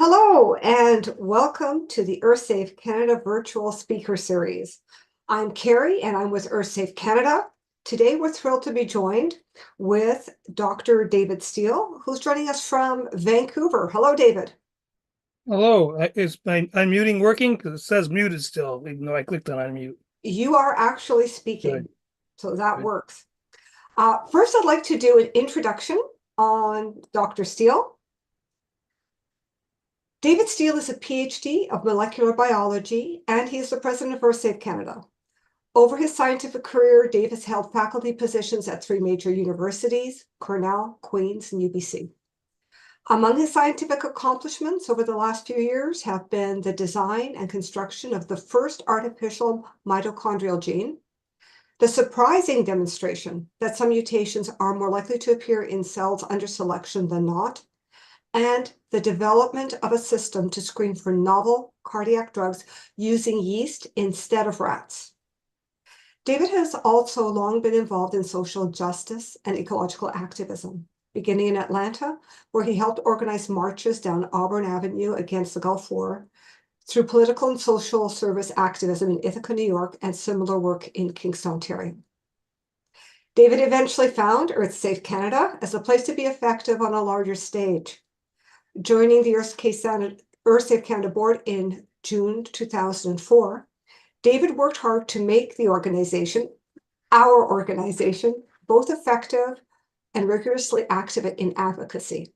Hello, and welcome to the Earthsave Canada Virtual Speaker Series. I'm Carrie, and I'm with Earthsave Canada. Today, we're thrilled to be joined with Dr. David Steele, who's joining us from Vancouver. Hello, David. Hello, is my unmuting working? Because it says muted still, even though I clicked on unmute. You are actually Good, speaking, so that good. works. First, I'd like to do an introduction on Dr. Steele. David Steele is a Ph.D. of molecular biology, and he is the president of Earthsave Canada. Over his scientific career, Dave has held faculty positions at three major universities, Cornell, Queen's, and UBC. Among his scientific accomplishments over the last few years have been the design and construction of the first artificial mitochondrial gene, the surprising demonstration that some mutations are more likely to appear in cells under selection than not, and the development of a system to screen for novel cardiac drugs using yeast instead of rats. David has also long been involved in social justice and ecological activism, beginning in Atlanta, where he helped organize marches down Auburn Avenue against the Gulf War, through political and social service activism in Ithaca, New York, and similar work in Kingston, Ontario. David eventually found Earthsave Canada as a place to be effective on a larger stage. Joining the Earthsave Canada board in June 2004, David worked hard to make the organization, our organization, both effective and rigorously active in advocacy.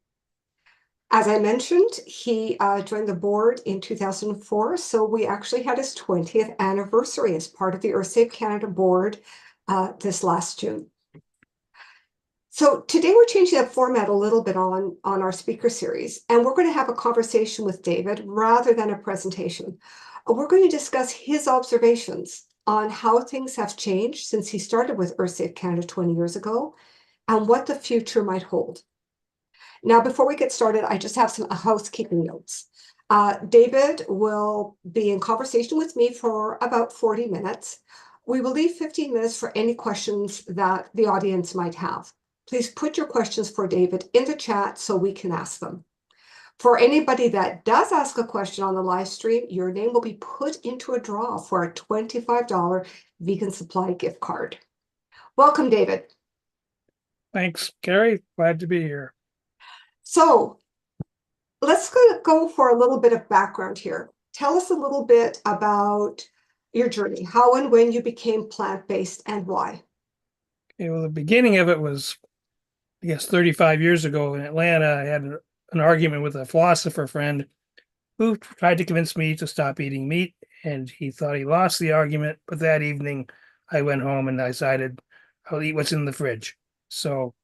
As I mentioned, he joined the board in 2004, so we actually had his 20th anniversary as part of the Earthsave Canada board this last June. So today we're changing up format a little bit on our speaker series, and we're going to have a conversation with David rather than a presentation. We're going to discuss his observations on how things have changed since he started with Earthsave Canada 20 years ago and what the future might hold. Now, before we get started, I just have some housekeeping notes. David will be in conversation with me for about 40 minutes. We will leave 15 minutes for any questions that the audience might have. Please put your questions for David in the chat so we can ask them. For anybody that does ask a question on the live stream, your name will be put into a draw for a $25 Vegan Supply gift card. Welcome, David. Thanks, Carrie. Glad to be here. So let's go for a little bit of background here. Tell us a little bit about your journey, how and when you became plant-based and why. Okay, well, the beginning of it was, I guess, 35 years ago in Atlanta. I had an argument with a philosopher friend who tried to convince me to stop eating meat, and he thought he lost the argument. But that evening, I went home and I decided I'll eat what's in the fridge. So,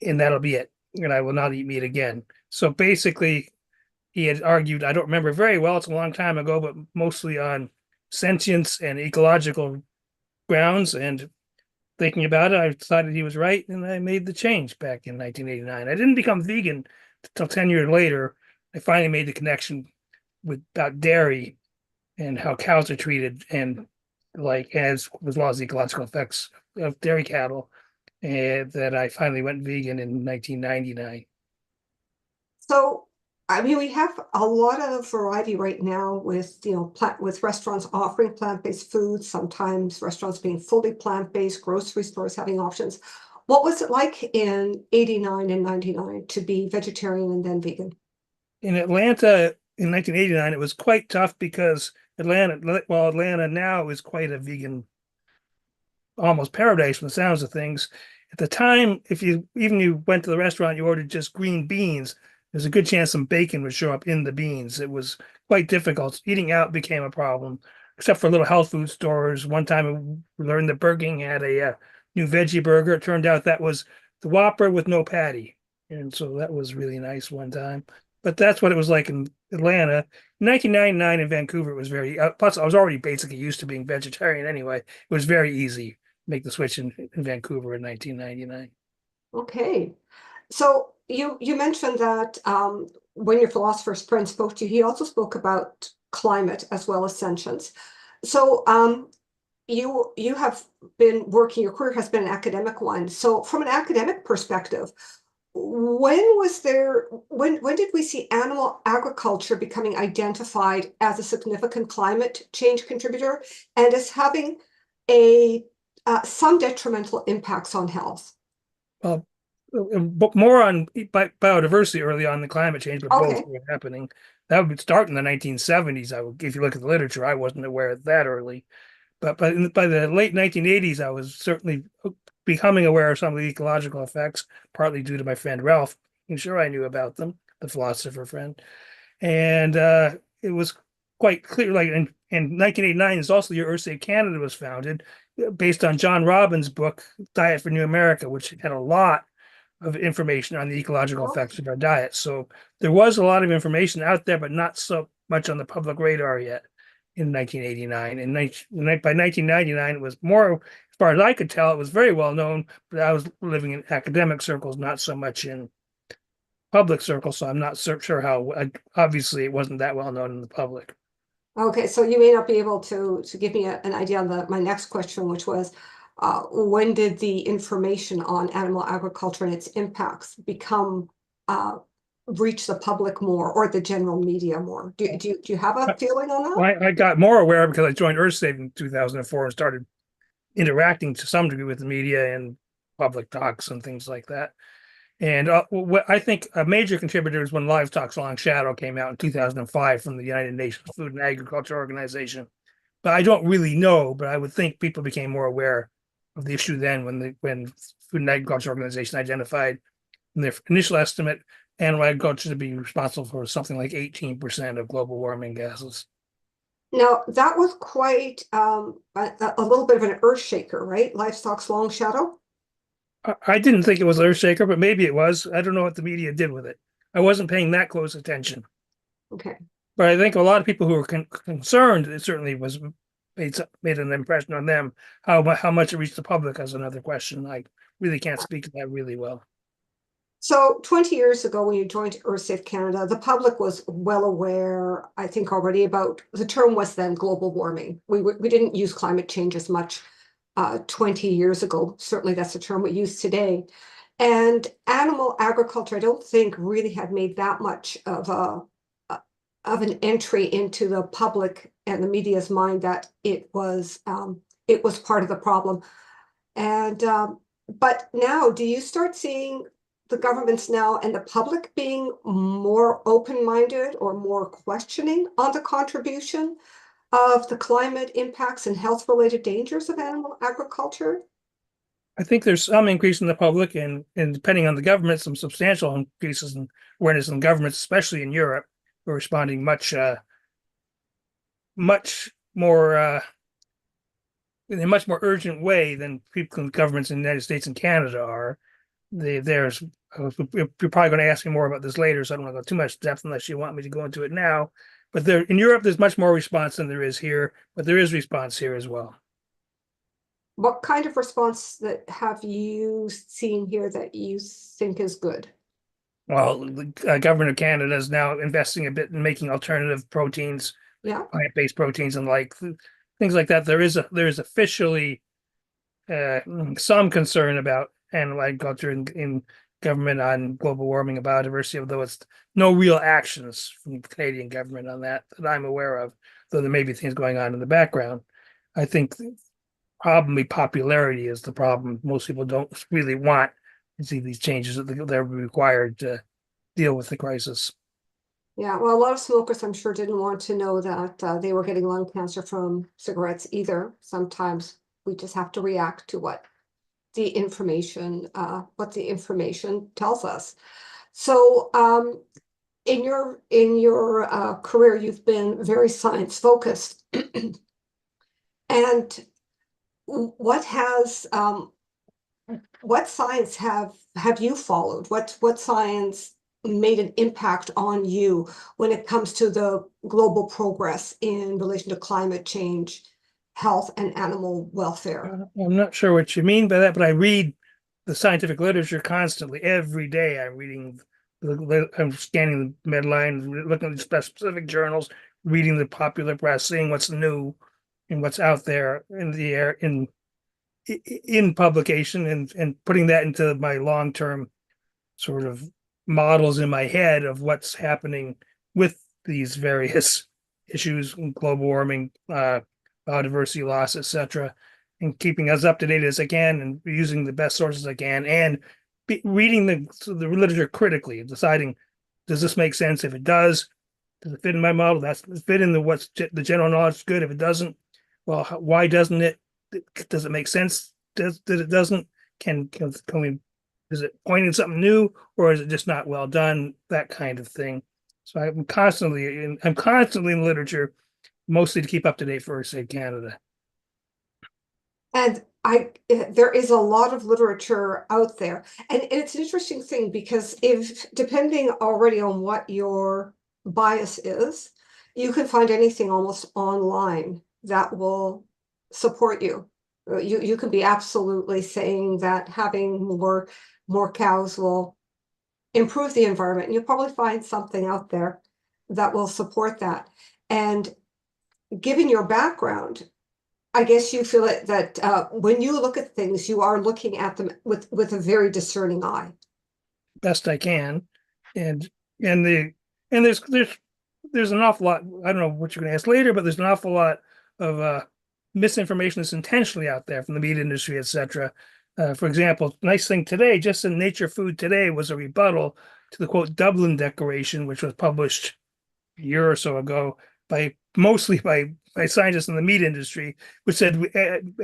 and that'll be it. And I will not eat meat again. So basically, he had argued, I don't remember very well, it's a long time ago, but mostly on sentience and ecological grounds. And thinking about it, I decided he was right, and I made the change back in 1989. I didn't become vegan until 10 years later. I finally made the connection about dairy and how cows are treated, and like as well as the ecological effects of dairy cattle, and that I finally went vegan in 1999. So, I mean, we have a lot of variety right now with, with restaurants offering plant-based foods, sometimes restaurants being fully plant-based, grocery stores having options. What was it like in 89 and 99 to be vegetarian and then vegan? In Atlanta in 1989, it was quite tough because Atlanta now is quite a vegan almost paradise from the sounds of things. At the time, if you went to the restaurant, you ordered just green beans, there's a good chance some bacon would show up in the beans. It was quite difficult. Eating out became a problem, except for little health food stores. One time we learned that Burger King had a new veggie burger. It turned out that was the Whopper with no patty. And so that was really nice one time. But that's what it was like in Atlanta. In 1999 in Vancouver, it was plus I was already basically used to being vegetarian anyway. It was very easy make the switch in Vancouver in 1999. Okay. So you mentioned that when your philosopher's friend spoke to you, he also spoke about climate as well as sentience. So you have been working, your career has been an academic one. So from an academic perspective, when did we see animal agriculture becoming identified as a significant climate change contributor and as having a some detrimental impacts on health? Well, but more on biodiversity early on than climate change, but both Okay. were happening. That would start in the 1970s. If you look at the literature, I wasn't aware of that early. But by the late 1980s, I was certainly becoming aware of some of the ecological effects, partly due to my friend Ralph. I'm sure I knew about them, the philosopher friend. And it was quite clear, like in 1989 is also the year Earthsave Canada was founded, based on John Robbins' book, Diet for New America, which had a lot of information on the ecological effects of our diet. So there was a lot of information out there, but not so much on the public radar yet in 1989. And by 1999, it was more, as far as I could tell, it was very well known, but I was living in academic circles, not so much in public circles. So I'm not sure how, obviously, it wasn't that well known in the public. Okay, so you may not be able to give me an idea on my next question, which was when did the information on animal agriculture and its impacts become reach the public more or the general media more? Do you have a feeling on that? I got more aware because I joined Earthsave in 2004 and started interacting to some degree with the media and public talks and things like that. And what I think a major contributor is when Livestock's Long Shadow came out in 2005 from the United Nations Food and Agriculture Organization. But I don't really know, but I would think people became more aware of the issue then when Food and Agriculture Organization identified in their initial estimate animal agriculture to be responsible for something like 18% of global warming gases. Now, that was quite a little bit of an earth shaker, right? Livestock's Long Shadow. I didn't think it was Earthshaker, but maybe it was. I don't know what the media did with it. I wasn't paying that close attention. Okay. But I think a lot of people who were concerned, it certainly was made an impression on them. How much it reached the public is another question. I really can't speak to that really well. So 20 years ago, when you joined Earthsave Canada, the public was well aware, I think, already about the term was then global warming. We didn't use climate change as much 20 years ago. Certainly that's a term we use today. And animal agriculture, I don't think really had made that much of an entry into the public and the media's mind that it was part of the problem. And but now, do you start seeing the governments now and the public being more open-minded or more questioning on the contribution of the climate impacts and health-related dangers of animal agriculture? I think there's some increase in the public, and depending on the government, some substantial increases in awareness in governments, especially in Europe, who are responding much more in a much more urgent way than people governments in the United States and Canada are. There's you're probably going to ask me more about this later, so I don't want to go too much depth unless you want me to go into it now. But there in Europe, there's much more response than there is here, but there is response here as well. What kind of response that have you seen here that you think is good? Well, the government of Canada is now investing a bit in making alternative proteins, Yeah. plant-based proteins, and like things like that. There is officially some concern about animal agriculture in government on global warming and biodiversity, although it's no real actions from the Canadian government on that I'm aware of, though there may be things going on in the background. I think probably popularity is the problem. Most people don't really want to see these changes that they're required to deal with the crisis. Yeah, well, a lot of smokers, I'm sure, didn't want to know that they were getting lung cancer from cigarettes either. Sometimes we just have to react to what the information tells us. So, in your career, you've been very science focused, and what has what science have you followed? What science made an impact on you when it comes to the global progress in relation to climate change, health, and animal welfare? I'm not sure what you mean by that, but I read the scientific literature constantly. Every day I'm reading, I'm scanning the Medline, looking at the specific journals, reading the popular press, seeing what's new and what's out there in the air in publication and putting that into my long-term sort of models in my head of what's happening with these various issues, global warming, biodiversity loss, etc., and keeping as up to date as I can, and using the best sources I can, and reading the literature critically, deciding, does this make sense? If it does it fit in my model? That's fit in what's the general knowledge good. If it doesn't, well, why doesn't it? Does it make sense? Does that it doesn't? Can we? Is it pointing something new, or is it just not well done? That kind of thing. So I'm constantly in literature, mostly to keep up to date for Earthsave Canada. And there is a lot of literature out there. And it's an interesting thing because if, depending already on what your bias is, you can find anything almost online that will support you. You can be absolutely saying that having more cows will improve the environment. And you'll probably find something out there that will support that. And given your background, I guess you feel that when you look at things, you are looking at them with a very discerning eye. Best I can, and and the and there's an awful lot. I don't know what you're going to ask later, but there's an awful lot of misinformation that's intentionally out there from the meat industry, etc. For example, nice thing today, just in Nature Food today, was a rebuttal to the quote Dublin Declaration, which was published a year or so ago mostly by scientists in the meat industry, which said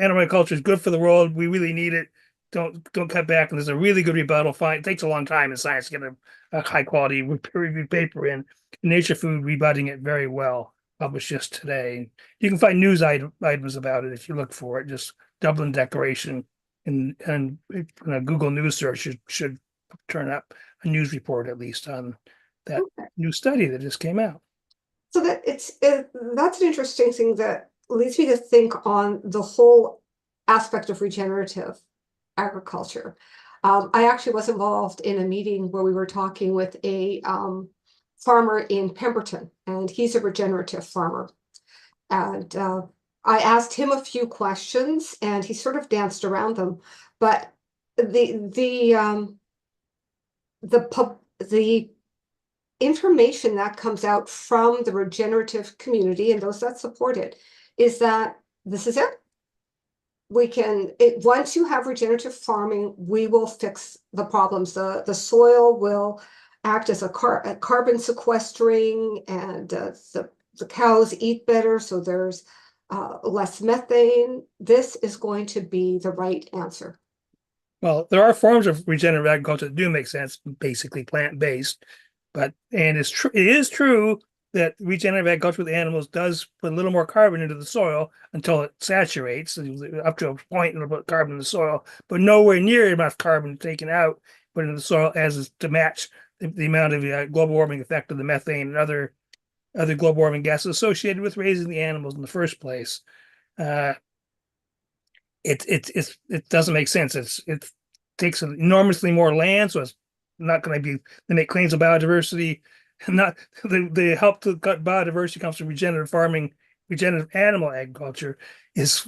animal agriculture is good for the world. We really need it. Don't cut back. And there's a really good rebuttal. Fine, it takes a long time in science to get a high quality peer-reviewed paper in. Nature Food rebutting it very well, published just today. You can find news items about it if you look for it. Just Dublin Declaration and a Google News search should turn up a news report at least on that new study that just came out. So that's an interesting thing that leads me to think on the whole aspect of regenerative agriculture. I actually was involved in a meeting where we were talking with a farmer in Pemberton, and he's a regenerative farmer. And I asked him a few questions, and he sort of danced around them. But the information that comes out from the regenerative community and those that support it is that this is it. Once you have regenerative farming, we will fix the problems. The soil will act as a carbon sequestering, and the cows eat better, so there's less methane. This is going to be the right answer. Well, there are forms of regenerative agriculture that do make sense, basically plant-based, and it is true that regenerative agriculture with animals does put a little more carbon into the soil until it saturates up to a point. It'll put carbon in the soil, but nowhere near enough carbon taken out put into the soil as is to match the amount of global warming effect of the methane and other global warming gases associated with raising the animals in the first place. It doesn't make sense. It takes enormously more land, so it's not going to be. They make claims of biodiversity, and not the help to cut biodiversity comes from regenerative farming. Regenerative animal agriculture is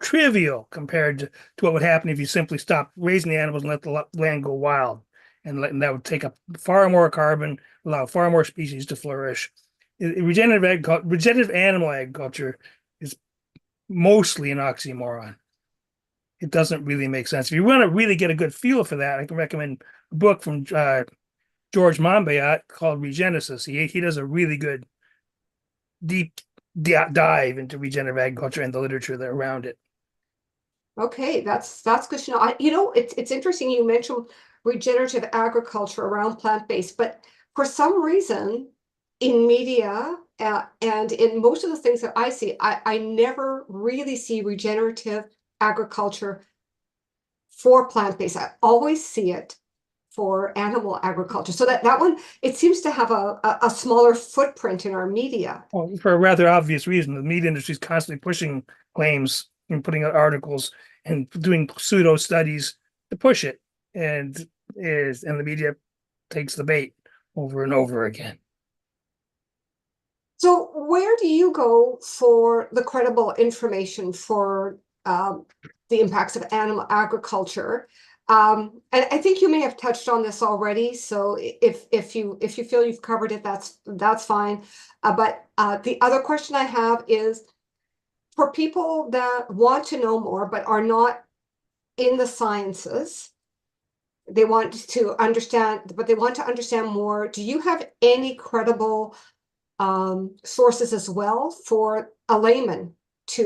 trivial compared to what would happen if you simply stop raising the animals and let the land go wild, and that would take up far more carbon, allow far more species to flourish. Regenerative animal agriculture is mostly an oxymoron. It doesn't really make sense. If you want to really get a good feel for that, I can recommend a book from George Monbiot called Regenesis. He does a really good deep dive into regenerative agriculture and the literature that around it. Okay, that's good to know. It's interesting you mentioned regenerative agriculture around plant-based, but for some reason in media and in most of the things that I see, I never really see regenerative agriculture for plant-based. I always see it for animal agriculture. So that one, it seems to have a smaller footprint in our media. Well, for a rather obvious reason, the meat industry is constantly pushing claims and putting out articles and doing pseudo studies to push it, and the media takes the bait over and over again. So where do you go for the credible information for the impacts of animal agriculture? And I think you may have touched on this already. So if you feel you've covered it, that's fine. But the other question I have is for people that want to know more but are not in the sciences, they want to understand, but they want to understand more. Do you have any credible sources as well for a layman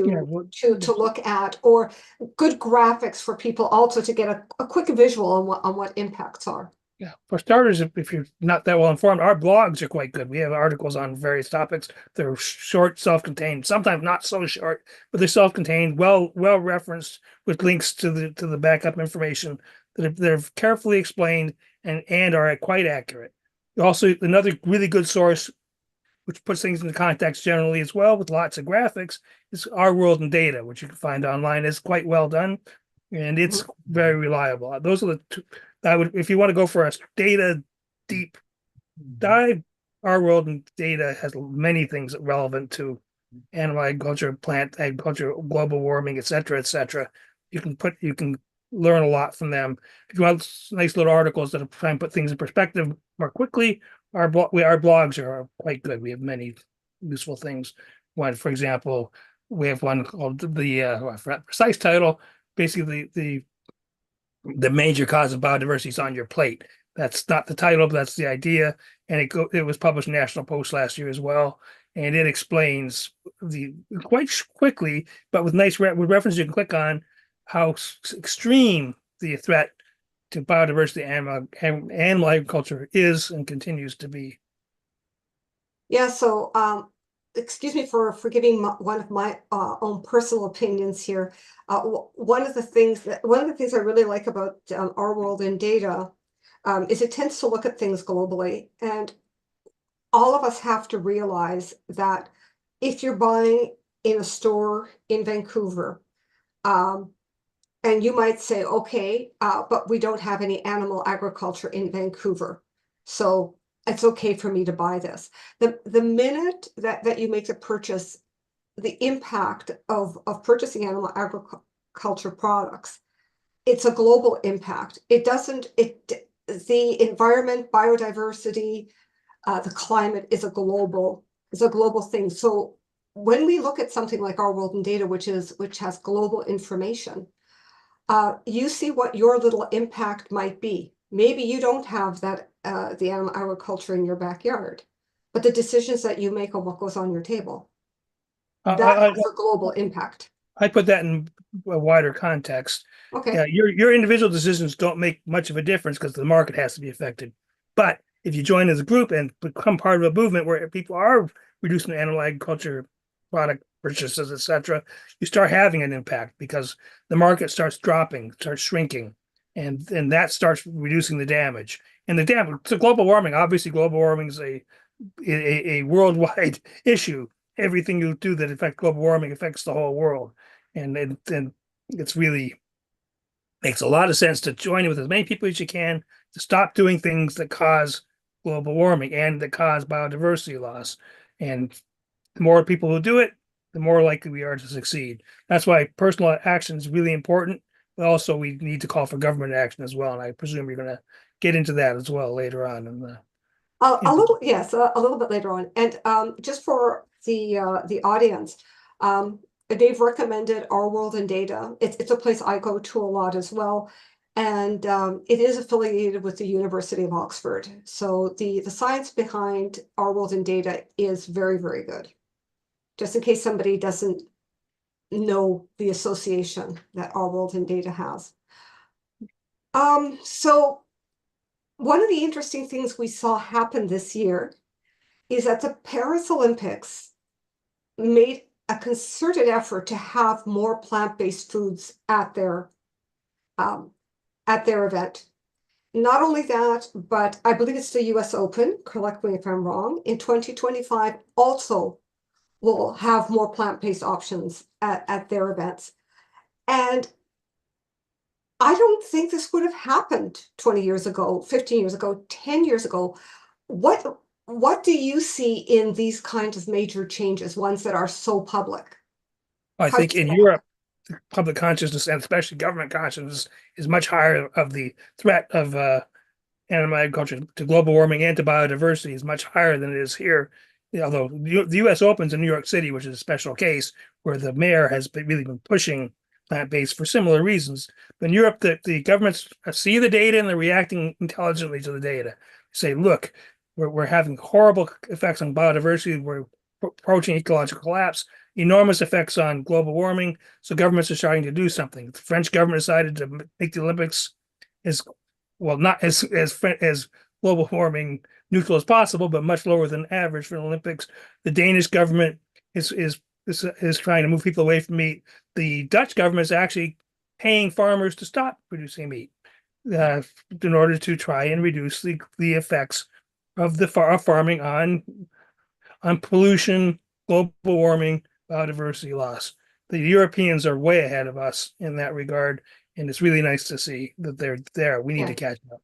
Yeah, to look at, or good graphics for people also to get a quick visual on what impacts are? yeah. For starters, if you're not that well informed, our blogs are quite good. We have articles on various topics. They're short, self-contained, sometimes not so short, but they're self-contained, well referenced with links to the backup information that are carefully explained and are quite accurate. Also, another really good source, which puts things into context generally as well, with lots of graphics, is Our World in Data, which you can find online. It's quite well done, and it's very reliable. Those are the two. I would, if you want to go for a data deep dive, Our World in Data has many things relevant to animal agriculture, plant agriculture, global warming, et cetera, et cetera. You can learn a lot from them. If you want nice little articles that try and put things in perspective more quickly, our blogs are quite good. We have many useful things. One, for example, we have one called I forgot the precise title. Basically, the major cause of biodiversity is on your plate. That's not the title, but that's the idea. And it was published in National Post last year as well. And it explains the quite quickly, but with with references you can click on, how extreme the threat to biodiversity animal agriculture is and continues to be. Yeah, so excuse me for giving one of my own personal opinions here. One of the things I really like about Our World in Data is it tends to look at things globally, and all of us have to realize that if you're buying in a store in Vancouver, um, and you might say, okay, but we don't have any animal agriculture in Vancouver, so it's okay for me to buy this. The minute that you make the purchase, the impact of purchasing animal agriculture products, it's a global impact. It doesn't, the environment, biodiversity, the climate is a global thing. So when we look at something like Our World in Data, which has global information, you see what your little impact might be. Maybe you don't have that the animal agriculture in your backyard, but the decisions that you make on what goes on your table, that I, has a global impact. I put that in a wider context. Okay. Yeah, your individual decisions don't make much of a difference because the market has to be affected. But if you join as a group and become part of a movement where people are reducing animal agriculture product purchases, etc., you start having an impact because the market starts dropping, starts shrinking, and that starts reducing the damage. And the damage to global warming, obviously, global warming is a worldwide issue. Everything you do that affects global warming affects the whole world, and it's really makes a lot of sense to join in with as many people as you can to stop doing things that cause global warming and that cause biodiversity loss. And the more people who do it, the more likely we are to succeed. That's why personal action is really important. But also, we need to call for government action as well. And I presume you're going to get into that as well later on in the A little, yes, a little bit later on. And just for the audience, they've recommended Our World in Data. It's a place I go to a lot as well, and it is affiliated with the University of Oxford. So the science behind Our World in Data is very, very good. Just in case somebody doesn't know the association that Our World in Data has. So one of the interesting things we saw happen this year is that the Paris Olympics made a concerted effort to have more plant-based foods um, at their event. Not only that, but I believe it's the US Open, correct me if I'm wrong, in 2025 also will have more plant-based options at their events. And I don't think this would have happened 20 years ago, 15 years ago, 10 years ago. What do you see in these kinds of major changes, ones that are so public? I How do think you see in that? Europe, public consciousness and especially government consciousness is much higher of the threat of animal agriculture to global warming and to biodiversity is much higher than it is here. Although the U.S. opens in New York City, which is a special case where the mayor has really been pushing plant-based for similar reasons. But in Europe, the governments see the data and they're reacting intelligently to the data. Say, look, we're having horrible effects on biodiversity. We're approaching ecological collapse, enormous effects on global warming. So governments are starting to do something. The French government decided to make the Olympics as well, not as global warming neutral as possible, but much lower than average for the Olympics. The Danish government is trying to move people away from meat. The Dutch government is actually paying farmers to stop producing meat in order to try and reduce the effects of the farming on pollution, global warming, biodiversity loss. The Europeans are way ahead of us in that regard, and it's really nice to see that they're there. We need to catch up.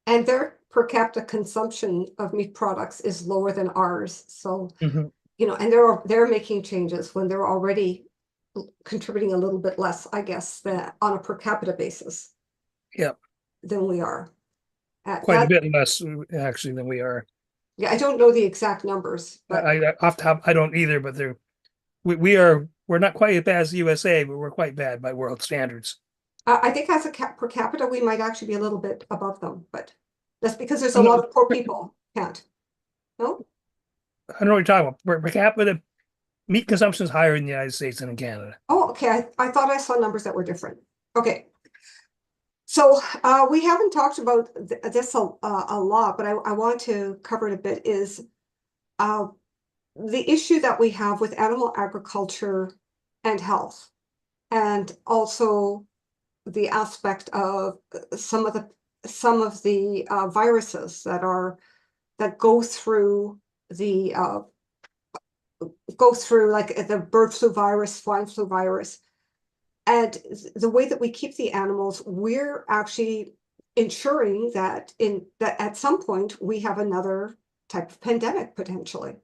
And their per capita consumption of meat products is lower than ours. So, you know, and they're making changes when they're already contributing a little bit less, I guess, on a per capita basis. Yeah. Than we are. Quite a bit less actually than we are. Yeah, I don't know the exact numbers, but I off top I don't either, but we're not quite as bad as the USA, but we're quite bad by world standards. I think as a per capita, we might actually be a little bit above them, but that's because there's a lot of poor people can't. No? I don't know what you're talking about. Per capita meat consumption is higher in the United States than in Canada. Oh, okay. I thought I saw numbers that were different. Okay. So we haven't talked about this a lot, but I want to cover it a bit is the issue that we have with animal agriculture and health, and also the aspect of some of the viruses that go through like the bird flu virus, swine flu virus. And the way that we keep the animals, we're actually ensuring that at some point we have another type of pandemic potentially.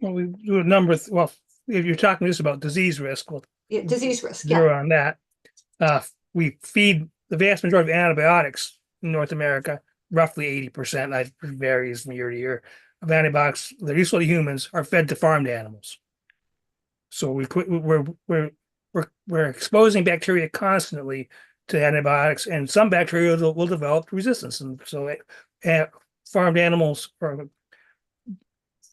Well, we do a number of, well, if you're talking just about disease risk, well, disease risk, zero on that. We feed the vast majority of antibiotics in North America, roughly 80%, that varies from year to year, of antibiotics that are useful to humans are fed to farmed animals. So we're exposing bacteria constantly to antibiotics, and some bacteria will develop resistance. And so farmed animals, or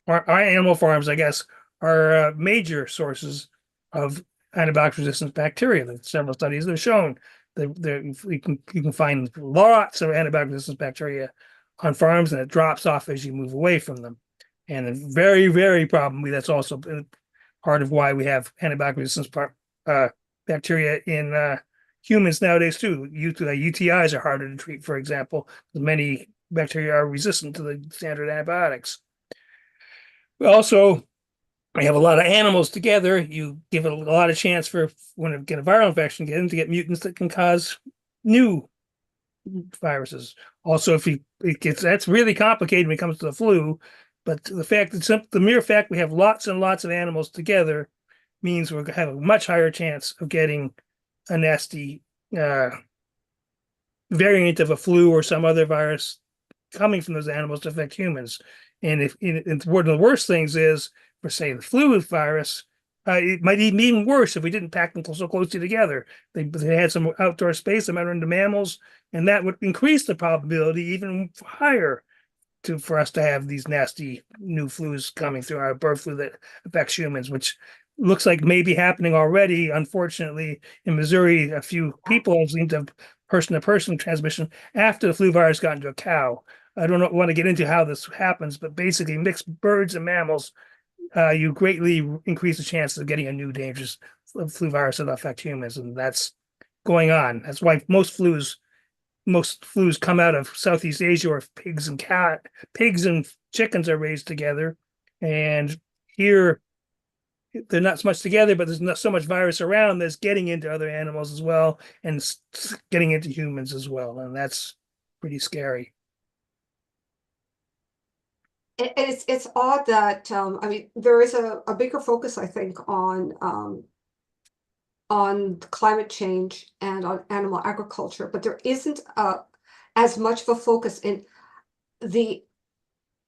our animal farms, I guess, are major sources of antibiotic resistant bacteria. There's several studies that have shown that you can find lots of antibiotic resistant bacteria on farms, and it drops off as you move away from them. And very, very probably that's also part of why we have antibiotic resistance bacteria in humans nowadays too. UTIs are harder to treat, for example, because many bacteria are resistant to the standard antibiotics. We also have a lot of animals together. You give it a lot of chance for when you get a viral infection, get them to get mutants that can cause new viruses. Also, that's really complicated when it comes to the flu. But the mere fact we have lots and lots of animals together means we're going to have a much higher chance of getting a nasty variant of a flu or some other virus coming from those animals to affect humans. And one of the worst things is, for say the flu virus, it might be even worse if we didn't pack them so closely together. They had some outdoor space, they might run into mammals, and that would increase the probability even higher for us to have these nasty new flus coming through our bird flu that affects humans, which looks like may be happening already. Unfortunately, in Missouri, a few people have seen person-to-person transmission after the flu virus got into a cow. I don't want to get into how this happens, but basically mixed birds and mammals, you greatly increase the chances of getting a new dangerous flu virus that affect humans, and that's going on. That's why most flus come out of Southeast Asia, where pigs and chickens are raised together, and here they're not so much together, but there's not so much virus around that's getting into other animals as well, and getting into humans as well, and that's pretty scary. It's odd that I mean there is a bigger focus, I think, on on climate change and on animal agriculture, but there isn't as much of a focus in the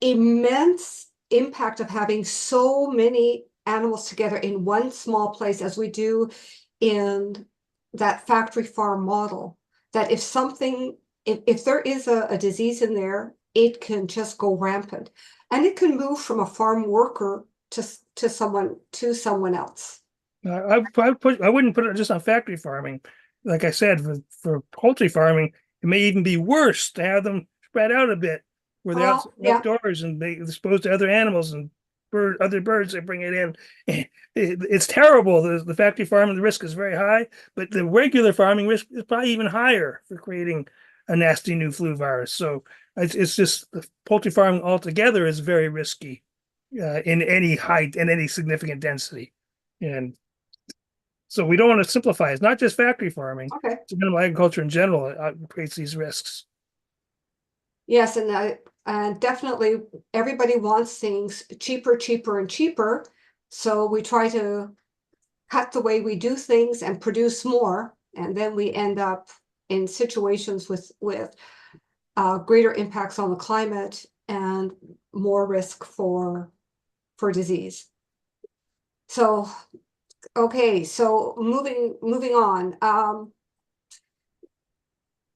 immense impact of having so many animals together in one small place as we do in that factory farm model. That if there is a disease in there, it can just go rampant, and it can move from a farm worker to someone else. I wouldn't put it just on factory farming. Like I said, for poultry farming, it may even be worse to have them spread out a bit where they're Yeah, outdoors and they exposed to other animals and other birds that bring it in. It's terrible. The factory farming, the risk is very high, but the regular farming risk is probably even higher for creating a nasty new flu virus. So it's just the poultry farming altogether is very risky in any height and any significant density. And so we don't want to simplify. It's not just factory farming. okay. It's animal agriculture in general creates these risks. Yes, and definitely everybody wants things cheaper, cheaper, and cheaper. So we try to cut the way we do things and produce more, and then we end up in situations with greater impacts on the climate and more risk for disease. So, okay, so moving on.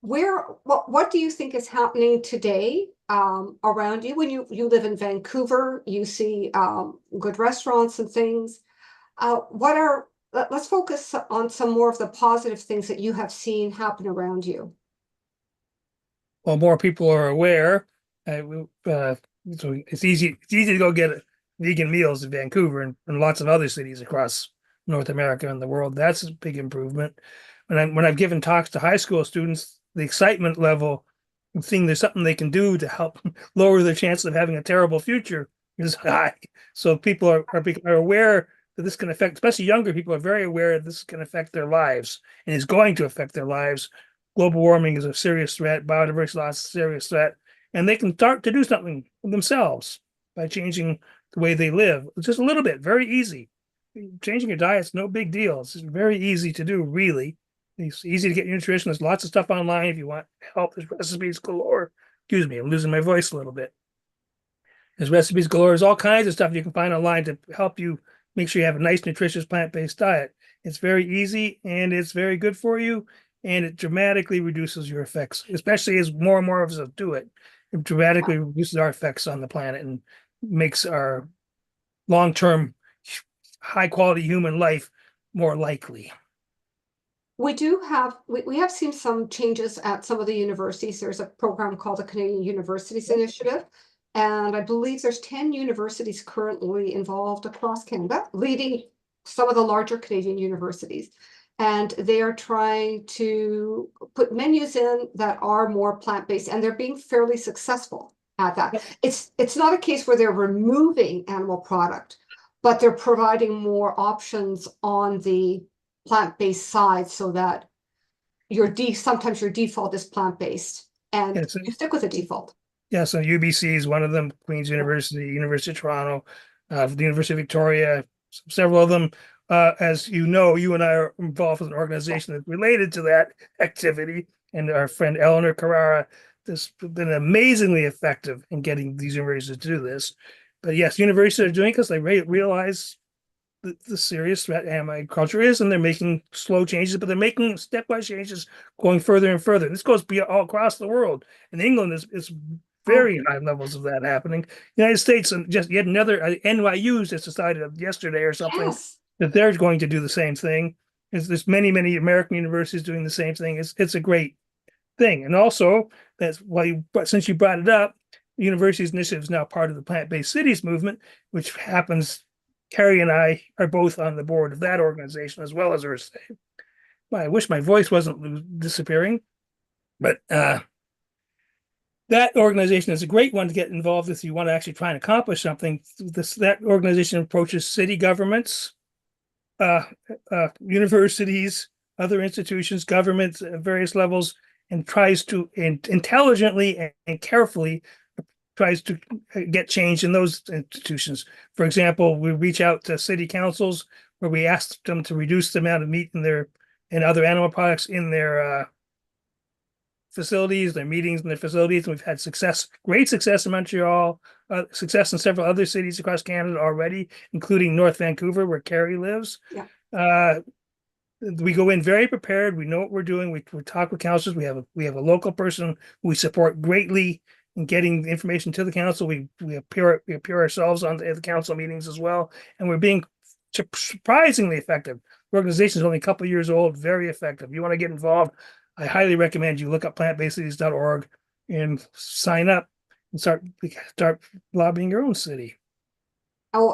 What do you think is happening today around you? When you live in Vancouver, you see good restaurants and things. Let's focus on some more of the positive things that you have seen happen around you. Well, more people are aware. So it's easy to go get vegan meals in Vancouver and lots of other cities across North America and the world. That's a big improvement. When I've given talks to high school students, the excitement level of seeing there's something they can do to help lower their chances of having a terrible future is high. So people are aware that this can affect, especially younger people are very aware that this can affect their lives and is going to affect their lives. Global warming is a serious threat, biodiversity loss is a serious threat, and they can start to do something themselves by changing the way they live. It's just a little bit, very easy. Changing your diet's no big deal. It's very easy to do, really. It's easy to get your nutrition. There's lots of stuff online if you want help. There's recipes galore. Excuse me, I'm losing my voice a little bit. There's recipes galore. There's all kinds of stuff you can find online to help you make sure you have a nice, nutritious, plant-based diet. It's very easy and it's very good for you, and it dramatically reduces your effects, especially as more and more of us do it. It dramatically reduces our effects on the planet and makes our long-term, high-quality human life more likely. We have seen some changes at some of the universities. There's a program called the Canadian Universities Initiative, and I believe there's 10 universities currently involved across Canada, leading some of the larger Canadian universities. And they are trying to put menus in that are more plant-based, and they're being fairly successful at that. It's not a case where they're removing animal product, but they're providing more options on the plant-based side so that sometimes your default is plant-based and you stick with the default. Yeah, so UBC is one of them, Queen's University, University of Toronto, the University of Victoria, several of them. As you know, you and I are involved with an organization that's related to that activity, and our friend Eleanor Carrara has been amazingly effective in getting these universities to do this. But yes, universities are doing it because they realize the serious threat animal agriculture is, and they're making slow changes, but they're making stepwise changes going further and further. This goes all across the world. In England, it's very high levels of that happening. United States, and just yet another NYU just decided yesterday or something that they're going to do the same thing. There's many American universities doing the same thing. It's a great thing, and also that's why since you brought it up, the university's initiative is now part of the plant-based cities movement, which happens. Carrie and I are both on the board of that organization as well as Earthsave. I wish my voice wasn't disappearing, but that organization is a great one to get involved with if you want to actually try and accomplish something. That organization approaches city governments, universities, other institutions, governments at various levels, and tries to intelligently and carefully tries to get change in those institutions. For example, we reach out to city councils where we asked them to reduce the amount of meat in their and other animal products in their facilities, their meetings in their facilities. And we've had great success in Montreal, success in several other cities across Canada already, including North Vancouver, where Carrie lives. Yeah. We go in very prepared. We know what we're doing. We talk with councillors. We have a local person who we support greatly in getting the information to the council. We appear ourselves on the council meetings as well, and we're being surprisingly effective. The organization is only a couple of years old, very effective. You want to get involved, I highly recommend you look up plantbasedcities.org and sign up and start lobbying your own city. Oh,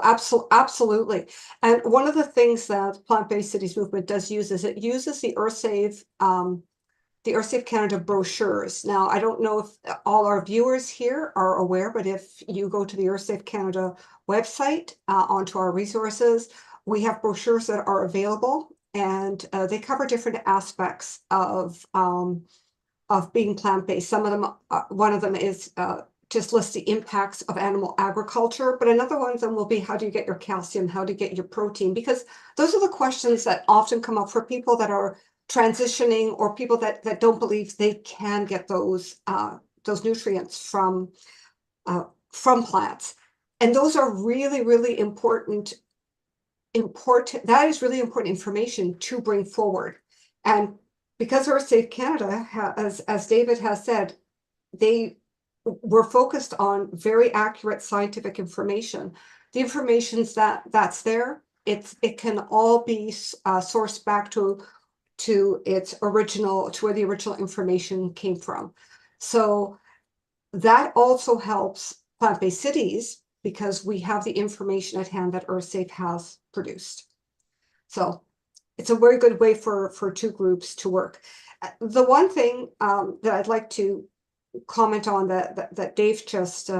absolutely. And one of the things that Plant-Based Cities Movement does use is it uses the Earthsave Canada brochures. Now, I don't know if all our viewers here are aware, but if you go to the Earthsave Canada website, onto our resources, we have brochures that are available, and they cover different aspects of being plant-based. Some of them, one of them is just lists the impacts of animal agriculture, but another one of them will be how do you get your calcium, how do you get your protein? Because those are the questions that often come up for people that are transitioning or people that don't believe they can get those nutrients from plants. And those are really, really important. That is really important information to bring forward. And because Earthsave Canada, as David has said, we're focused on very accurate scientific information. The information's that's there. It can all be sourced back to its original, to where the original information came from. So that also helps plant-based cities because we have the information at hand that Earthsave has produced. So it's a very good way for two groups to work. The one thing that I'd like to comment on that Dave just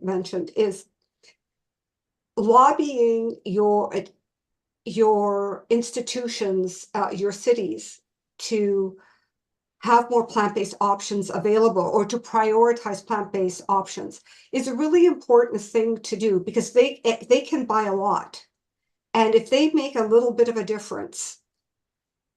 mentioned is lobbying your institutions, your cities, to have more plant-based options available or to prioritize plant-based options is a really important thing to do because they can buy a lot. And if they make a little bit of a difference,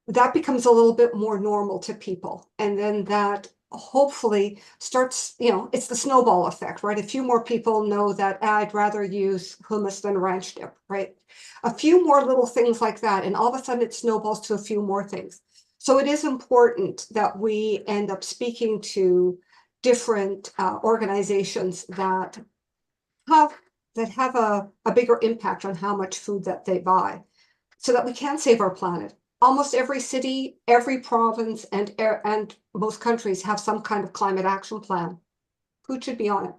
that becomes a little bit more normal to people. And then that hopefully starts, it's the snowball effect, right? A few more people know that I'd rather use hummus than ranch dip, right? A few more little things like that. And all of a sudden it snowballs to a few more things. So it is important that we end up speaking to different organizations that have a bigger impact on how much food that they buy so that we can save our planet. Almost every city, every province, and most countries have some kind of climate action plan. Food should be on it.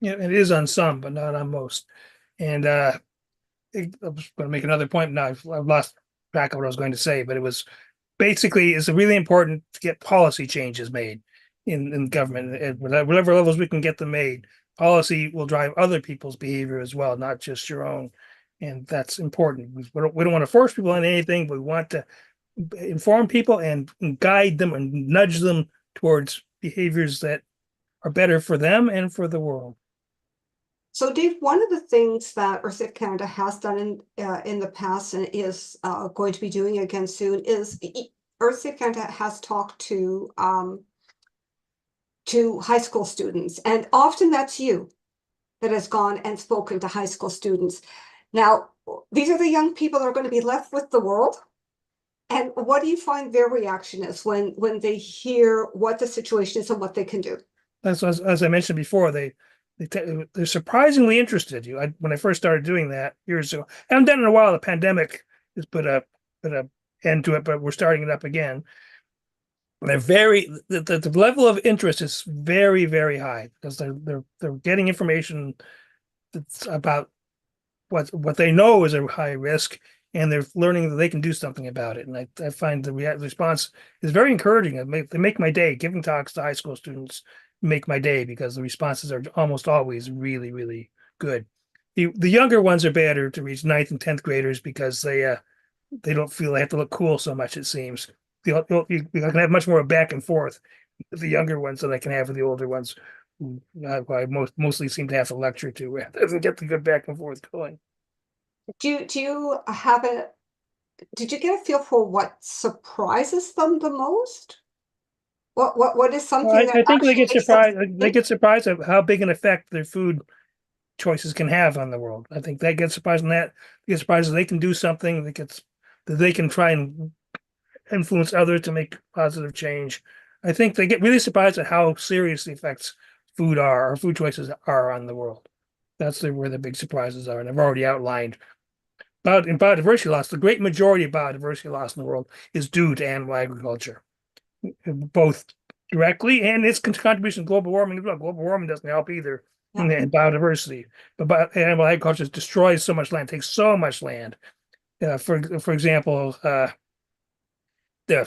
Yeah, it is on some, but not on most. And I was going to make another point. Now I've lost track of what I was going to say, but it was basically it's really important to get policy changes made in government at whatever levels we can get them made. Policy will drive other people's behavior as well, not just your own. And that's important. We don't want to force people on anything, but we want to inform people and guide them and nudge them towards behaviors that are better for them and for the world. So, Dave, one of the things that Earthsave Canada has done in the past and is going to be doing again soon is Earthsave Canada has talked to high school students, and often that's you that has gone and spoken to high school students. Now, these are the young people that are going to be left with the world. And what do you find their reaction is when they hear what the situation is and what they can do? As I mentioned before, they're surprisingly interested. When I first started doing that years ago, I haven't done it in a while. The pandemic has put a end to it, but we're starting it up again. The level of interest is very, very high because they're getting information that's about what they know is a high risk, and they're learning that they can do something about it. And I find the response is very encouraging. They make my day. Giving talks to high school students make my day because the responses are almost always really, really good. The younger ones are better to reach 9th and 10th graders because they don't feel they have to look cool so much, it seems. You can have much more back and forth with the younger ones than I can have with the older ones, who I mostly seem to have to lecture to rather than get the good back and forth going. do you have a did you get a feel for what surprises them the most? What is Well, something that I think they actually get makes them surprised. They think? get surprised at how big an effect their food choices can have on the world. I think they get surprised in that. They get surprised that they can do something that they can try and influence others to make positive change. I think they get really surprised at how serious the effects food choices are on the world. Where the big surprises are, and I've already outlined. In biodiversity loss, the great majority of biodiversity loss in the world is due to animal agriculture, both directly and its contribution to global warming as well. Global warming doesn't help either Yeah. in biodiversity, but animal agriculture destroys so much land, takes so much land. For example, there are a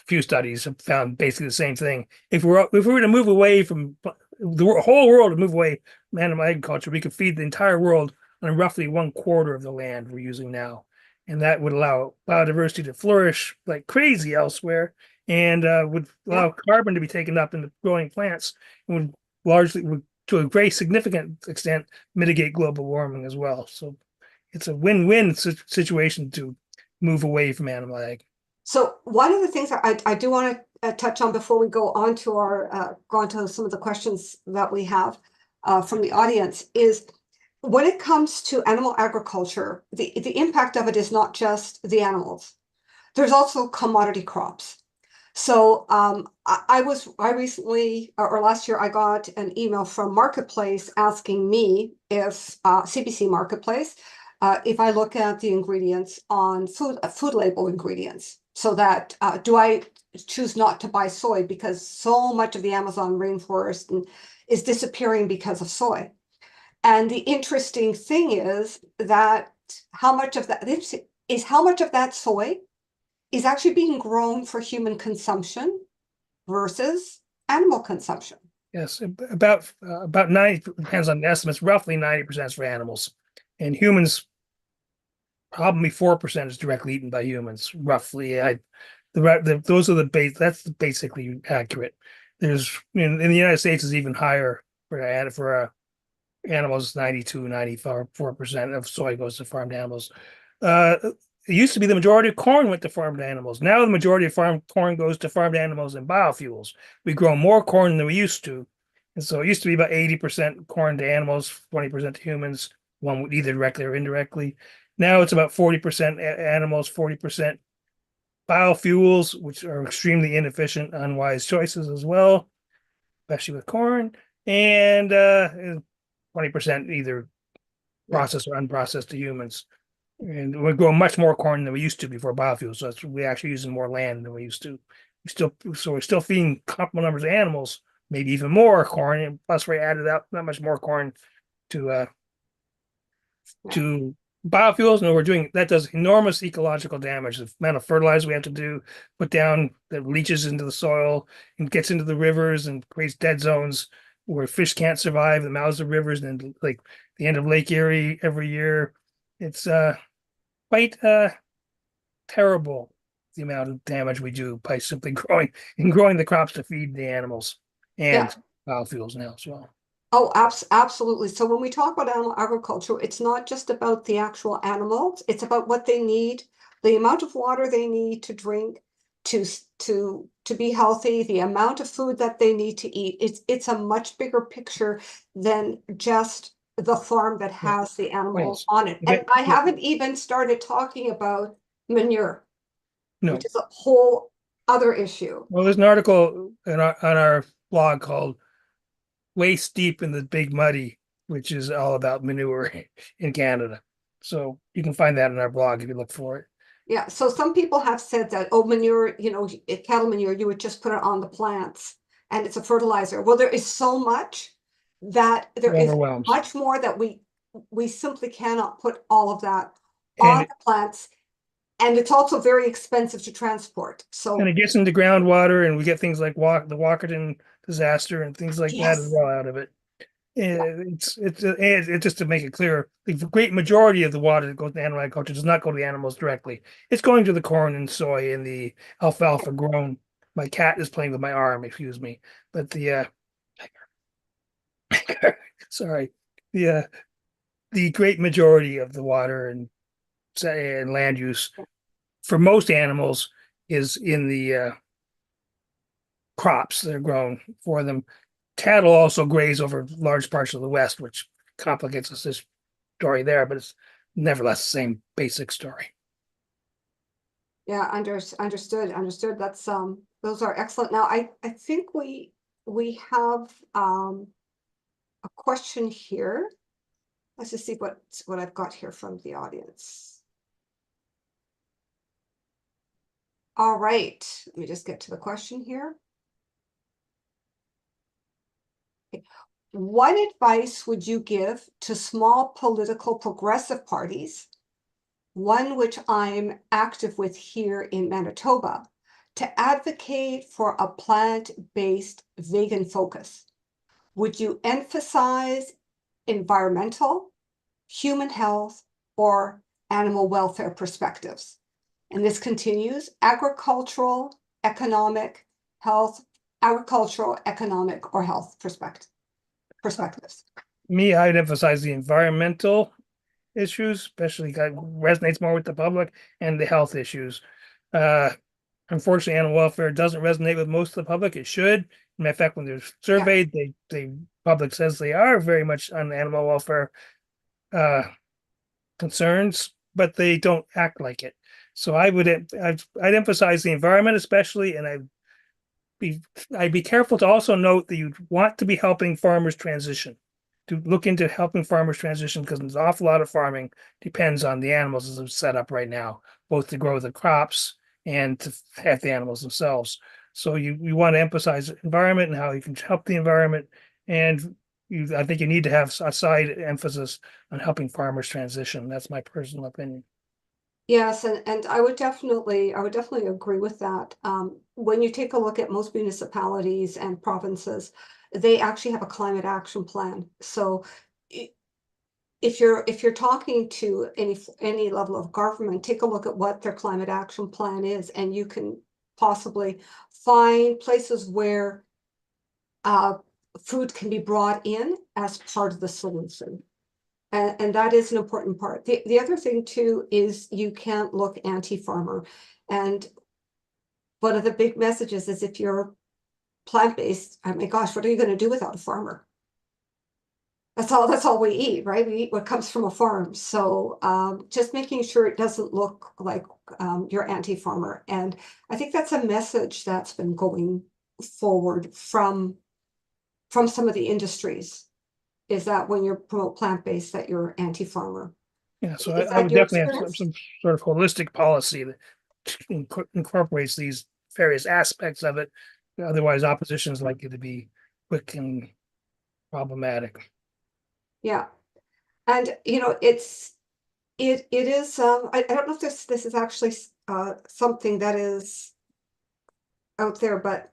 few studies have found basically the same thing. If we were to move away from the whole world to move away from animal agriculture, we could feed the entire world on roughly 1/4 of the land we're using now, and that would allow biodiversity to flourish like crazy elsewhere, and would Yeah. allow carbon to be taken up into growing plants, and would to a great significant extent mitigate global warming as well. So it's a win-win situation to move away from animal ag. So one of the things I do want to touch on before we go on to go on to some of the questions that we have from the audience is when it comes to animal agriculture, the impact of it is not just the animals. There's also commodity crops. So I recently or last year I got an email from Marketplace asking me if CBC Marketplace if I look at the ingredients on food label ingredients, so that do I choose not to buy soy because so much of the Amazon rainforest is disappearing because of soy. And the interesting thing is that how much of that soy is actually being grown for human consumption versus animal consumption. Yes, about 90 depends on the estimates. Roughly 90% is for animals, and humans probably 4% is directly eaten by humans. Roughly, those are the base. That's basically accurate. There's in the United States is even higher for animals. 92, 94% of soy goes to farmed animals. Uh, it used to be the majority of corn went to farmed animals. Now the majority of farmed corn goes to farmed animals and biofuels. We grow more corn than we used to. And so it used to be about 80% corn to animals, 20% to humans, one either directly or indirectly. Now it's about 40% animals, 40% biofuels, which are extremely inefficient, unwise choices as well, especially with corn, and 20% either Yeah. processed or unprocessed to humans. And we grow much more corn than we used to before biofuels. So we're actually using more land than we used to. We're still feeding comparable numbers of animals, maybe even more corn, and plus we added out that much more corn to Yeah. to biofuels. No, we're doing that does enormous ecological damage. The amount of fertilizer we have to do, put down that leaches into the soil and gets into the rivers and creates dead zones where fish can't survive, the mouths of rivers, and like the end of Lake Erie every year. It's quite terrible the amount of damage we do by simply growing the crops to feed the animals Yeah. and biofuels now as well. Oh, absolutely. So when we talk about animal agriculture, it's not just about the actual animals, it's about what they need, the amount of water they need to drink, to be healthy, the amount of food that they need to eat. It's a much bigger picture than just the farm that Yeah. has the animals Yes. on it. And Okay. I Yeah. haven't even started talking about manure, which No. is a whole other issue. Well, there's an article on our blog called Waist Deep in the Big Muddy, which is all about manure in Canada. So you can find that on our blog if you look for it. Yeah, so some people have said that, oh, manure, cattle manure, you would just put it on the plants and it's a fertilizer. Well, there is so much that It there is overwhelms. much more that we simply cannot put all of that on And the plants. And it's also very expensive to transport. and So it gets into groundwater, and we get things like the Walkerton disaster and things like that as yes, well out of it. It's just to make it clear, the great majority of the water that goes to animal agriculture does not go to the animals directly. It's going to the corn and soy and the alfalfa grown. My cat is playing with my arm, excuse me. But sorry, the the great majority of the water and and land use for most animals is in the crops that are grown for them. Cattle also graze over large parts of the West, which complicates this story there, but it's nevertheless the same basic story. Yeah, understood. That's those are excellent. Now I think we have a question here. Let's just see what I've got here from the audience. All right, let me just get to the question here. Okay. What advice would you give to small political progressive parties, one which I'm active with here in Manitoba, to advocate for a plant-based vegan focus? Would you emphasize environmental, human health, or animal welfare perspectives? And this continues agricultural, economic, health, agricultural, economic, or health perspectives. Me, I'd emphasize the environmental issues, especially resonates more with the public, and the health issues. Unfortunately, animal welfare doesn't resonate with most of the public. It should. In fact, when they're surveyed, the public says they are very much on animal welfare concerns, but they don't act like it. So I'd emphasize the environment especially, and I'd be careful to also note that you want to be helping farmers transition, to look into helping farmers transition, because there's an awful lot of farming depends on the animals as it's set up right now, both to grow the crops and to have the animals themselves. So you want to emphasize environment and how you can help the environment, and I think you need to have a side emphasis on helping farmers transition. That's my personal opinion. Yes, and I would definitely agree with that. When you take a look at most municipalities and provinces, they actually have a climate action plan. So if you're talking to any level of government, take a look at what their climate action plan is, and you can possibly find places where food can be brought in as part of the solution. And that is an important part. The other thing too is you can't look anti-farmer. And one of the big messages is if you're plant-based, oh my gosh, what are you going to do without a farmer? That's all we eat, right? We eat what comes from a farm. So just making sure it doesn't look like you're anti-farmer. And I think that's a message that's been going forward from some of the industries, is that when you promote plant-based, that you're anti-farmer. Yeah, so Is I that would your definitely have experience? some sort of holistic policy that incorporates these various aspects of it. Otherwise, opposition is likely to be quick and problematic. Yeah. And it is I don't know if this is actually something that is out there, but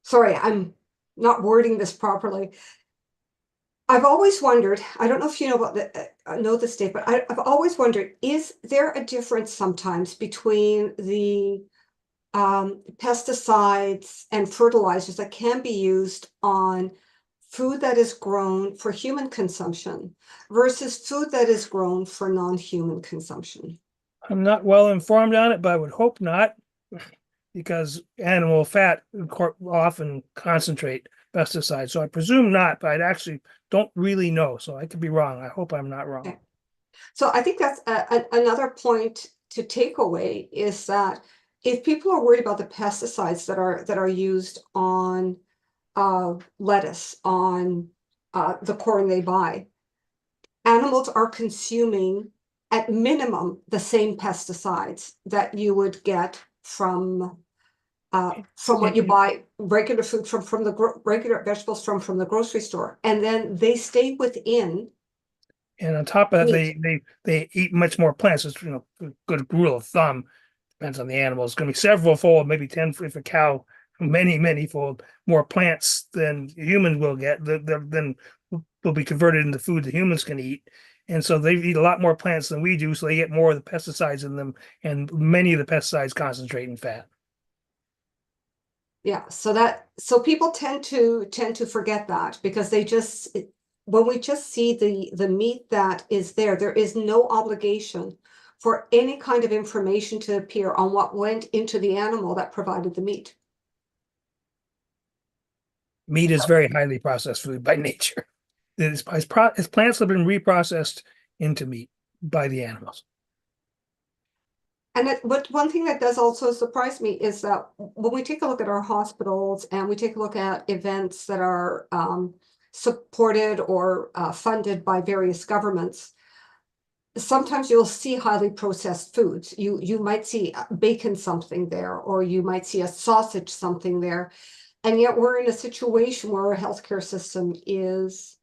sorry, I'm not wording this properly. I've always wondered, I don't know if you know about know this, Dave, but I've always wondered, is there a difference sometimes between the pesticides and fertilizers that can be used on food that is grown for human consumption versus food that is grown for non-human consumption? I'm not well informed on it, but I would hope not, because animal fat often concentrate pesticides. So I presume not, but I actually don't really know. So I could be wrong. I hope I'm not wrong. Okay. So I think that's another point to take away, is that if people are worried about the pesticides that are used on lettuce, on the corn they buy, animals are consuming at minimum the same pesticides that you would get from what you buy regular food from the regular vegetables from the grocery store, and then they stay within. And on top of that, meat. they eat much more plants. It's a good rule of thumb. Depends on the animal. It's going to be several fold, maybe 10 if a cow, many fold more plants than humans will get. Then will be converted into food that humans can eat. And so they eat a lot more plants than we do, so they get more of the pesticides in them, and many of the pesticides concentrate in fat. Yeah, so people tend to forget that, because when we just see the meat that is there is no obligation for any kind of information to appear on what went into the animal that provided the meat. Meat is very highly processed food by nature. Its plants have been reprocessed into meat by the animals. And but one thing that does also surprise me is that when we take a look at our hospitals and we take a look at events that are supported or funded by various governments, sometimes you'll see highly processed foods. You might see bacon something there, or you might see a sausage something there. And yet we're in a situation where our healthcare system is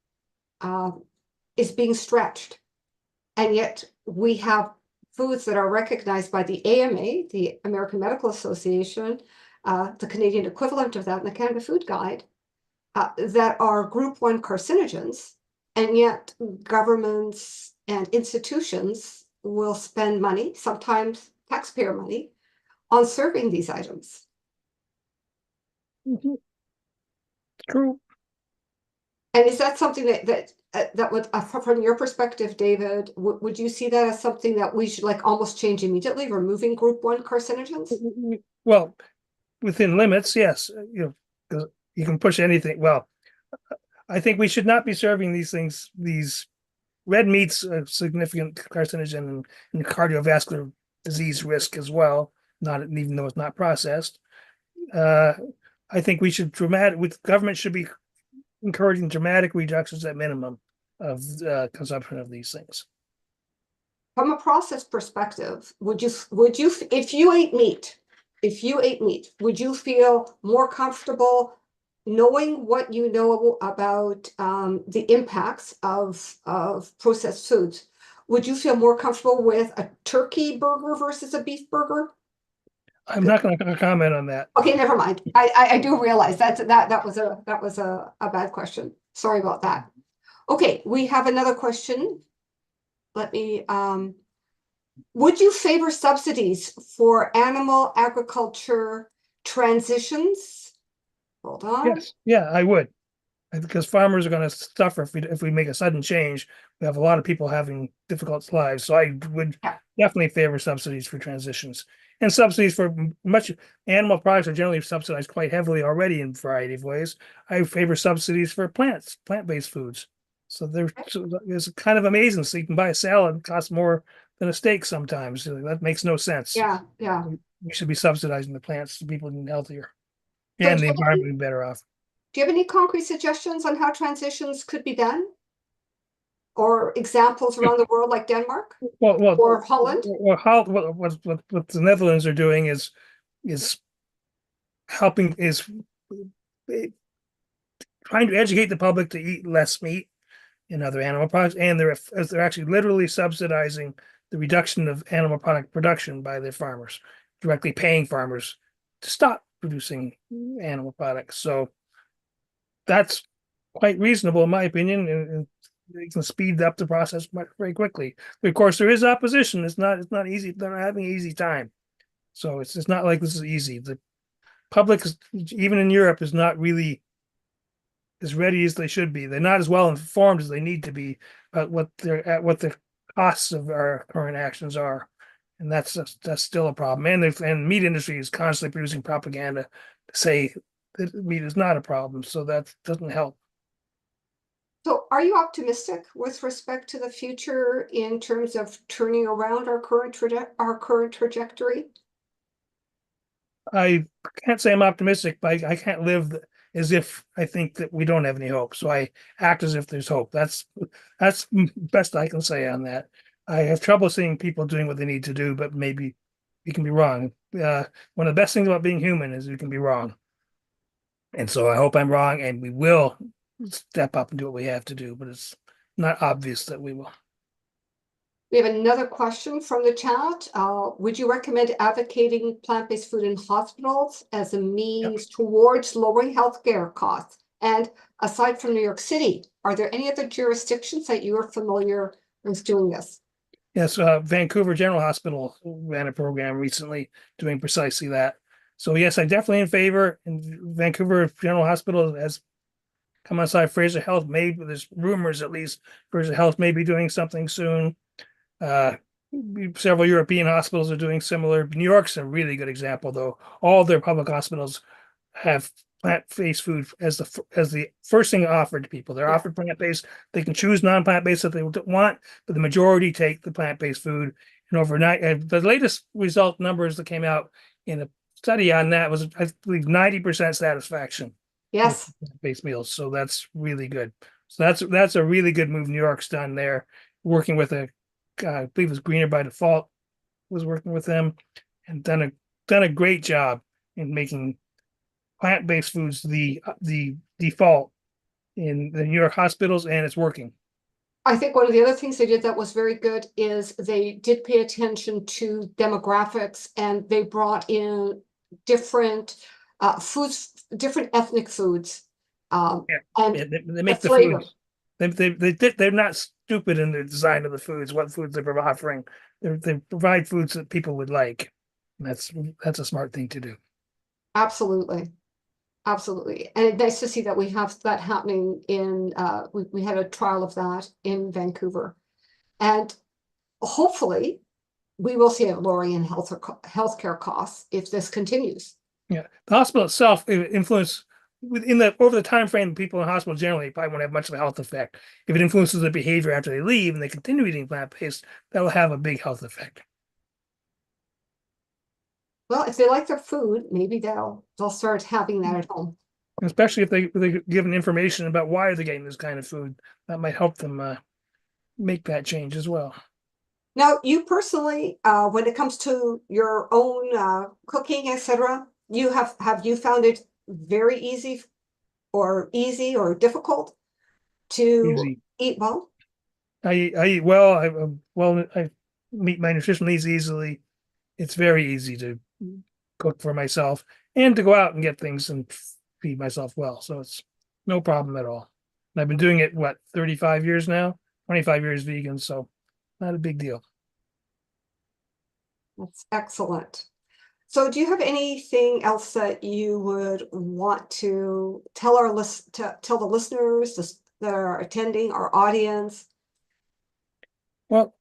being stretched. And yet we have foods that are recognized by the AMA, the American Medical Association, the Canadian equivalent of that, and the Canada Food Guide, that are group 1 carcinogens, and yet governments and institutions will spend money, sometimes taxpayer money, on serving these items. Mm-hmm. True. And is that something that would, from your perspective, David, would you see that as something that we should like almost change immediately, removing group 1 carcinogens? Well, within limits, yes. You can push anything. Well, I think we should not be serving these things. These red meats a significant carcinogen and cardiovascular disease risk as well. Not even though it's not processed. I think we should government should be encouraging dramatic reductions at minimum of consumption of these things. From a process perspective, would you if you ate meat, would you feel more comfortable knowing what you know about the impacts of processed foods? Would you feel more comfortable with a turkey burger versus a beef burger? I'm not going to comment on that. Okay, never mind. I do realize that was a bad question. Sorry about that. Okay, we have another question. Let me would you favor subsidies for animal agriculture transitions? Hold on. Yes, yeah, I would. Because farmers are going to suffer if we make a sudden change. We have a lot of people having difficult lives. So I would definitely favor subsidies for transitions. And subsidies for much animal products are generally subsidized quite heavily already in a variety of ways. I favor subsidies for plant-based foods. So it's kind of amazing. So you can buy a salad that costs more than a steak sometimes. That makes no sense. Yeah. We should be subsidizing the plants so people can be healthier So and the environment be better off. Do you have any concrete suggestions on how transitions could be done? Or examples around the world like Denmark or Holland? What the Netherlands are doing is helping trying to educate the public to eat less meat and other animal products, and they're actually literally subsidizing the reduction of animal product production by their farmers, directly paying farmers to stop producing animal products. So that's quite reasonable in my opinion, and it can speed up the process very quickly. But of course, there is opposition. It's not easy. They're not having an easy time. So it's not like this is easy. The public, even in Europe, is not really as ready as they should be. They're not as well informed as they need to be about what the costs of our current actions are, and that's still a problem. And the meat industry is constantly producing propaganda to say that meat is not a problem, so that doesn't help. So are you optimistic with respect to the future in terms of turning around our current trajectory? I can't say I'm optimistic, but I can't live as if I think that we don't have any hope. So I act as if there's hope. That's best I can say on that. I have trouble seeing people doing what they need to do, but maybe we can be wrong. One of the best things about being human is we can be wrong. And so I hope I'm wrong, and we will step up and do what we have to do, but it's not obvious that we will. We have another question from the chat. Would you recommend advocating plant-based food in hospitals as a means towards lowering healthcare costs? And aside from New York City, are there any other jurisdictions that you are familiar with doing this? Yes, Vancouver General Hospital ran a program recently doing precisely that. So yes, I'm definitely in favor. And Vancouver General Hospital has come outside. Fraser Health there's rumors at least Fraser Health may be doing something soon. Several European hospitals are doing similar. New York's a really good example, though. All their public hospitals have plant-based food as the first thing offered to people. They're Yeah. offered plant-based. They can choose non-plant-based if they want, but the majority take the plant-based food. And overnight, the latest result numbers that came out in a study on that was, I believe, 90% satisfaction with Yes. plant-based meals. So that's really good. So that's a really good move New York's done there, working with I believe it was Greener by Default was working with them and done a great job in making plant-based foods the default in the New York hospitals, and it's working. I think one of the other things they did that was very good is they did pay attention to demographics, and they brought in different foods, different ethnic foods, Yeah, and they make the flavor. foods. They're not stupid in the design of the foods. What foods they're offering, they provide foods that people would like. And that's a smart thing to do. Absolutely. Absolutely. And it's nice to see that we have that happening in, we had a trial of that in Vancouver. And hopefully we will see a lowering in healthcare costs if this continues. Yeah, the hospital itself influence within the over the time frame. People in hospital generally probably won't have much of a health effect. If it influences their behavior after they leave and they continue eating plant-based, that will have a big health effect. Well, if they like their food, maybe they'll start having that at home. Especially if they given information about why they're getting this kind of food, that might help them make that change as well. Now, you personally, when it comes to your own cooking, etc., have you found it very easy or difficult to Easy. eat well? I eat well. I meet my nutritional needs easily. It's very easy to cook for myself and to go out and get things and feed myself well. So it's no problem at all. And I've been doing it, 35 years now, 25 years vegan. So not a big deal. That's excellent. So do you have anything else that you would want to tell tell the listeners that are attending, our audience? Well,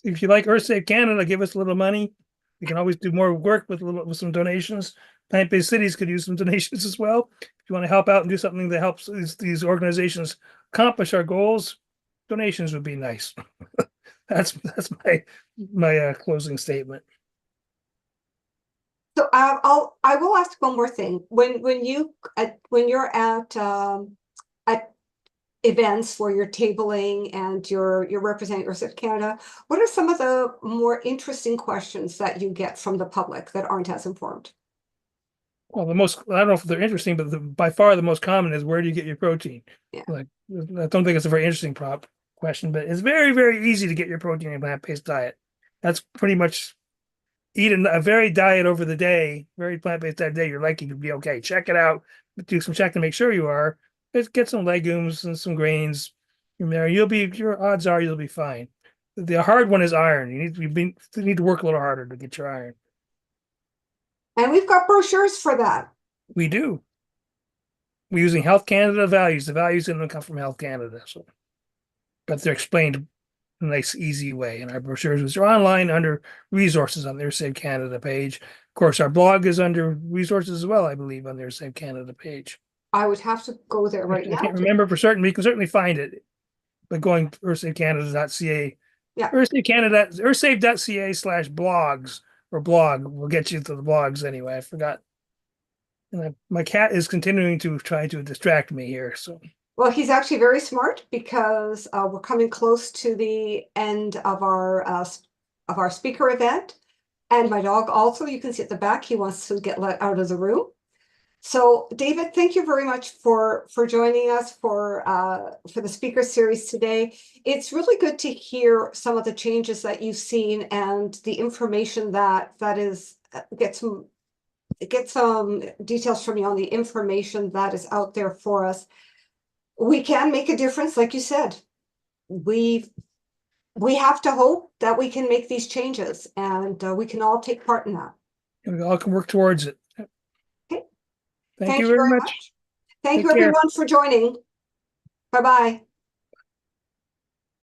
if you like Earthsave Canada, give us a little money. We can always do more work with some donations. Plant-based cities could use some donations as well. If you want to help out and do something that helps these organizations accomplish our goals, donations would be nice. That's my closing statement. So I will ask one more thing. When you're at events where you're tabling and you're representing Earthsave Canada, what are some of the more interesting questions that you get from the public that aren't as informed? Well, I don't know if they're interesting, but by far the most common is, where do you get your protein? Yeah. Like, I don't think it's a very interesting question, but it's very, very easy to get your protein in a plant-based diet. That's pretty much eat a varied diet over the day, very plant-based diet day, you're likely to be okay. Check it out, do some check to make sure you are. Just get some legumes and some grains in there. Your odds are you'll be fine. The hard one is iron. You need to work a little harder to get your iron. And we've got brochures for that. We do. We're using Health Canada values. The values in them come from Health Canada, but they're explained a nice, easy way. And our brochures, which are online under resources on the Earthsave Canada page. Of course, our blog is under resources as well, I believe, on the Earthsave Canada page. I would have to go there right now. I can't remember for certain. We can certainly find it by going to earthsavecanada.ca. Yeah. Earthsavecanada.ca/blogs or blog will get you to the blogs anyway. I forgot. And my cat is continuing to try to distract me here. So, Well, he's actually very smart because we're coming close to the end of our speaker event. And my dog also, you can see at the back, he wants to get let out of the room. So David, thank you very much for joining us for the speaker series today. It's really good to hear some of the changes that you've seen and the information that is get some details from you on the information that is out there for us. We can make a difference, like you said. We have to hope that we can make these changes, and we can all take part in that. and we all can work towards it. Okay. Thank you very much. Thank Take you, care. everyone, for joining. Bye-bye.